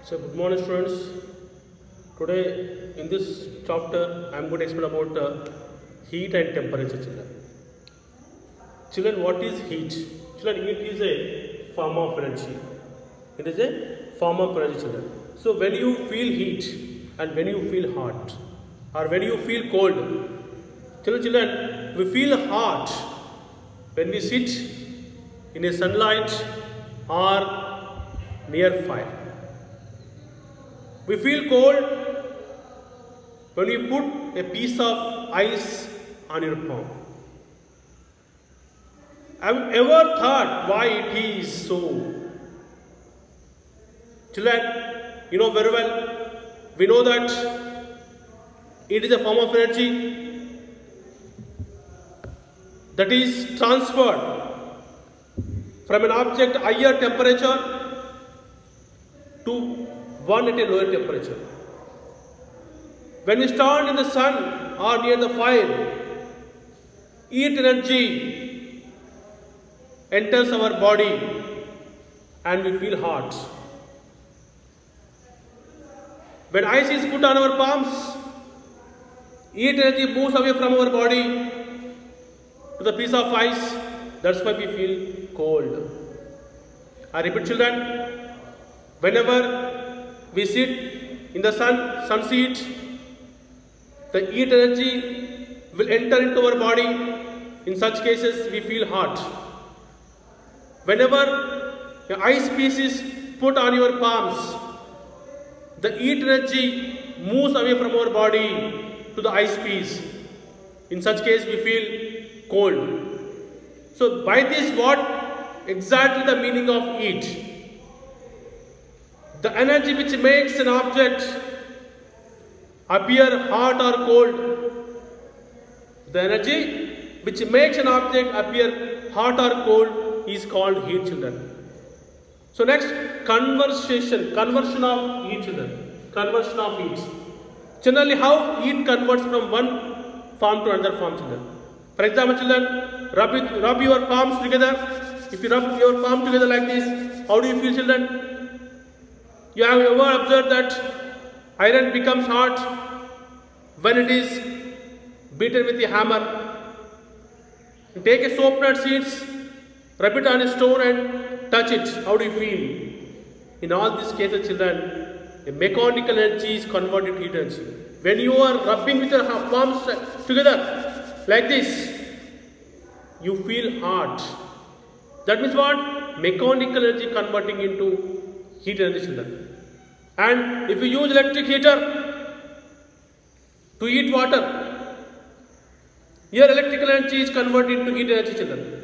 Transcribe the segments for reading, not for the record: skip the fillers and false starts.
So good morning students. Today in this chapter I am going to explain about heat and temperature children. Children, what is heat? Children, heat is a form of energy. It is a form of energy children. So when you feel heat and when you feel hot or when you feel cold, children, we feel hot when we sit in a sunlight or near fire. We feel cold when you put a piece of ice on your palm. Have you ever thought why it is so? Children, you know very well, we know that it is a form of energy that is transferred from an object higher temperature to one at a lower temperature. When we stand in the sun or near the fire, heat energy enters our body and we feel hot. When ice is put on our palms, heat energy moves away from our body to the piece of ice. That's why we feel cold. I repeat children, whenever we sit in the sun seat, the heat energy will enter into our body. In such cases, we feel hot. Whenever the ice piece is put on your palms, the heat energy moves away from our body to the ice piece. In such case, we feel cold. So, by this, what exactly the meaning of heat? The energy which makes an object appear hot or cold. The energy which makes an object appear hot or cold is called heat, children. So next, conversion of heat, children. Conversion of heat. Generally, how heat converts from one form to another form, children. For example, children, rub your palms together. If you rub your palm together like this, how do you feel, children? You have ever observed that iron becomes hot when it is beaten with a hammer? Take a soap nut seeds, rub it on a stone and touch it. How do you feel? In all these cases, children, a mechanical energy is converted to heat energy. When you are rubbing with your palms together like this, you feel hot. That means what? Mechanical energy converting into heat energy, children. And if you use electric heater to heat water, your electrical energy is converted into heat energy, children.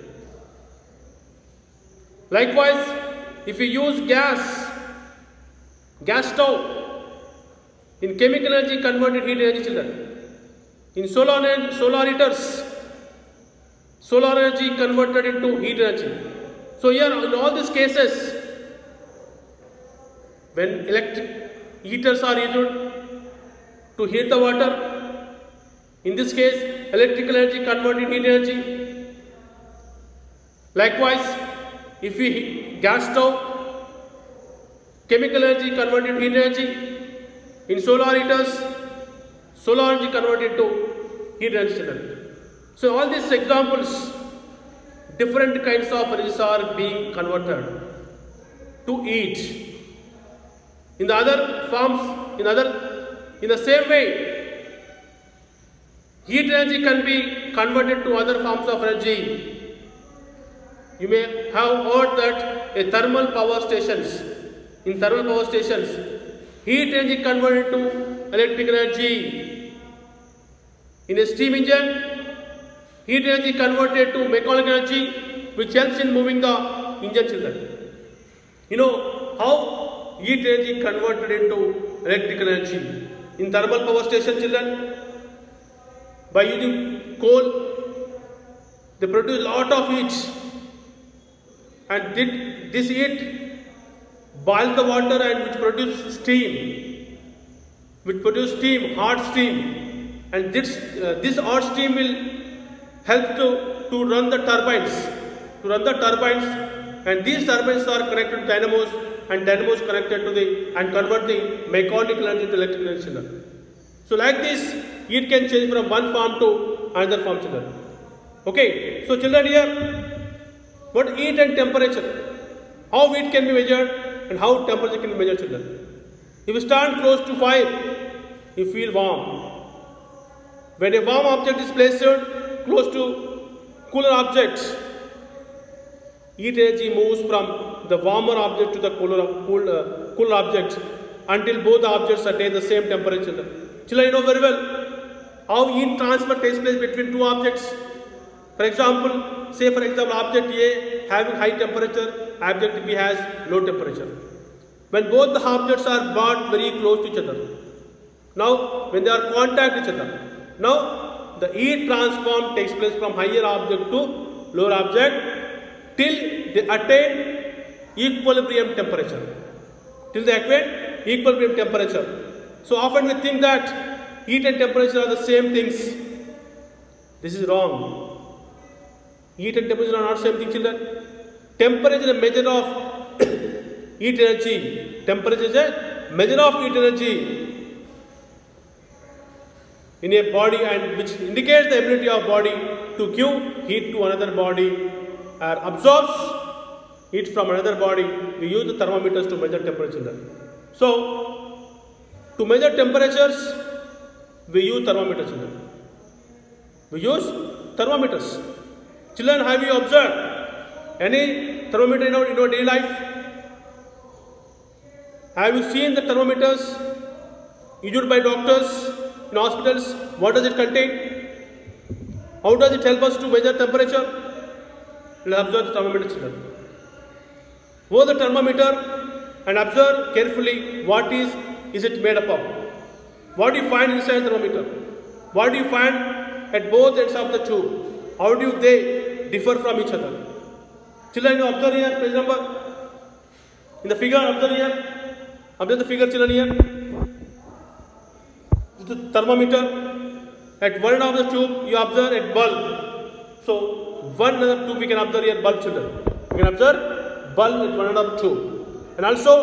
Likewise, if you use gas stove, in chemical energy converted heat energy, children. In solar heaters, solar energy converted into heat energy. So here, in all these cases, when electric heaters are used to heat the water, in this case, electrical energy converted heat energy. Likewise, if we gas stove, chemical energy converted heat energy. In solar heaters, solar energy converted to heat energy. So all these examples, different kinds of energies are being converted to heat. In the other forms, in the same way, heat energy can be converted to other forms of energy. You may have heard that in thermal power stations, heat energy converted to electrical energy. In a steam engine, heat energy converted to mechanical energy, which helps in moving the engine, children. You know how heat energy converted into electrical energy. In thermal power station, children, by using coal, they produce a lot of heat. And this heat boils the water and which produces steam. Hot steam. And this hot steam will help to run the turbines. And these turbines are connected to dynamos and dynamos connected to the and convert the mechanical energy to electrical energy, children. So like this, heat can change from one form to another form, children. Okay, so children here, what heat and temperature, how heat can be measured and how temperature can be measured, children. If you stand close to fire, you feel warm. When a warm object is placed close to cooler objects, heat energy moves from the warmer object to the cooler object until both the objects attain the same temperature. Children, you know very well how heat transfer takes place between two objects. For example, say for example, object A having high temperature, object B has low temperature. When both the objects are brought very close to each other, now when they are contact each other, now the heat transform takes place from higher object to lower object till they attain equilibrium temperature. Till they attain equilibrium temperature. So often we think that heat and temperature are the same things. This is wrong. Heat and temperature are not same thing, children. Temperature is a measure of heat energy. Temperature is a measure of heat energy in a body, and which indicates the ability of body to give heat to another body or absorbs heat from another body. We use the thermometers to measure temperature. So, to measure temperatures, we use thermometers. We use thermometers. Children, have you observed any thermometer in your daily life? Have you seen the thermometers used by doctors in hospitals? What does it contain? How does it help us to measure temperature? Let's observe the thermometer, children. Hold the thermometer and observe carefully what is it made up of. What do you find inside the thermometer? What do you find at both ends of the tube? How do they differ from each other? Children, you observe here, page number. In the figure, observe here. Observe the figure, children, here. This is the thermometer. At one end of the tube, you observe a bulb. So, one end of the tube, we can observe here bulb, children. We can observe bulb at one end of the tube. And also,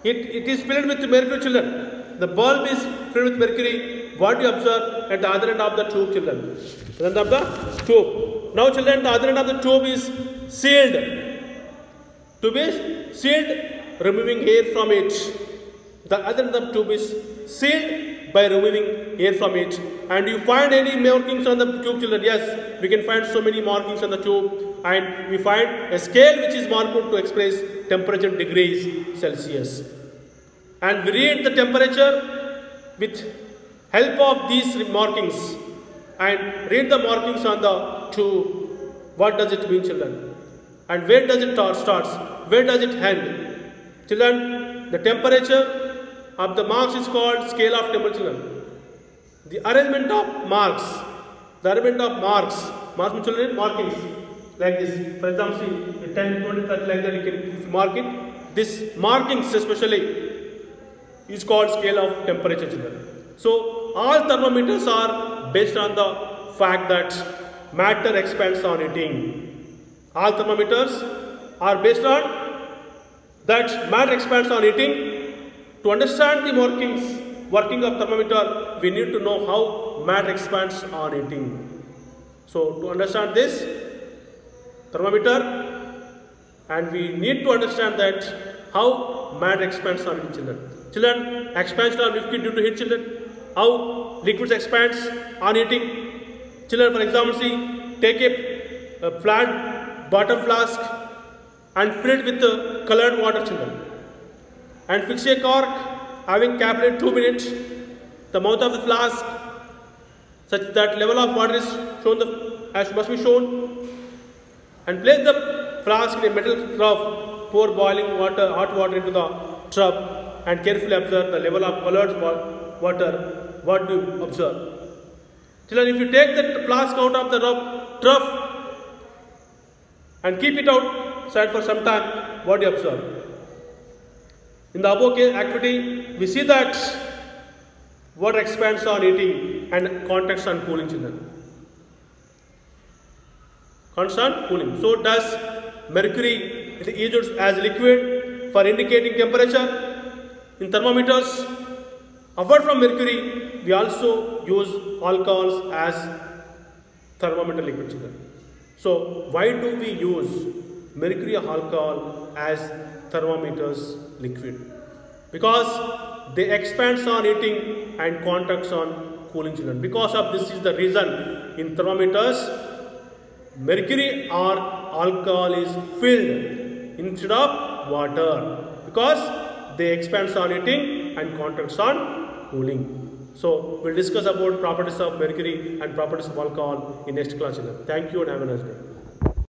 it is filled with mercury, children. The bulb is filled with mercury. What do you observe at the other end of the tube, children? The end of the tube. Now, children, the other end of the tube is sealed. Tube is sealed, removing air from it. The other end of the tube is sealed by removing air from it. And you find any markings on the tube, children? Yes, we can find so many markings on the tube. And we find a scale which is marked to express temperature in degrees Celsius. And we read the temperature with help of these markings. And read the markings on the tube. What does it mean, children? And where does it start? Where does it end? Children, the temperature of the marks is called scale of temperature. The arrangement of marks. The arrangement of marks. Marks means, children, markings. Like this. For example, see, 10, 20, 30, like that, you can mark it. This markings especially is called scale of temperature, children. So, all thermometers are based on the fact that matter expands on heating. All thermometers are based on that matter expands on heating. To understand the working of thermometer, we need to know how matter expands on heating. So, to understand this thermometer, and we need to understand that how matter expands on heating, children. Children, expansion of liquid due to heat, children. How liquids expands on heating. Children, for example, see, take a flat bottom flask and fill it with the colored water, children. And fix a cork having capillary tube in it, the mouth of the flask, such that level of water is shown, as must be shown. And place the flask in a metal trough, pour boiling water, hot water into the trough, and carefully observe the level of colored water. What do you observe? Children, if you take the flask out of the trough and keep it outside for some time, what do you observe? In the above activity, we see that water expands on heating and contacts on cooling, children. Constant cooling. So does mercury is used as liquid for indicating temperature in thermometers. Apart from mercury, we also use alcohols as thermometer liquid children. So why do we use mercury alcohol as thermometers liquid? Because they expands on heating and contracts on cooling children. Because of this is the reason in thermometers mercury or alcohol is filled instead of water, because they expands on heating and contracts on cooling. So we'll discuss about properties of mercury and properties of alcohol in next class. Thank you and have a nice day.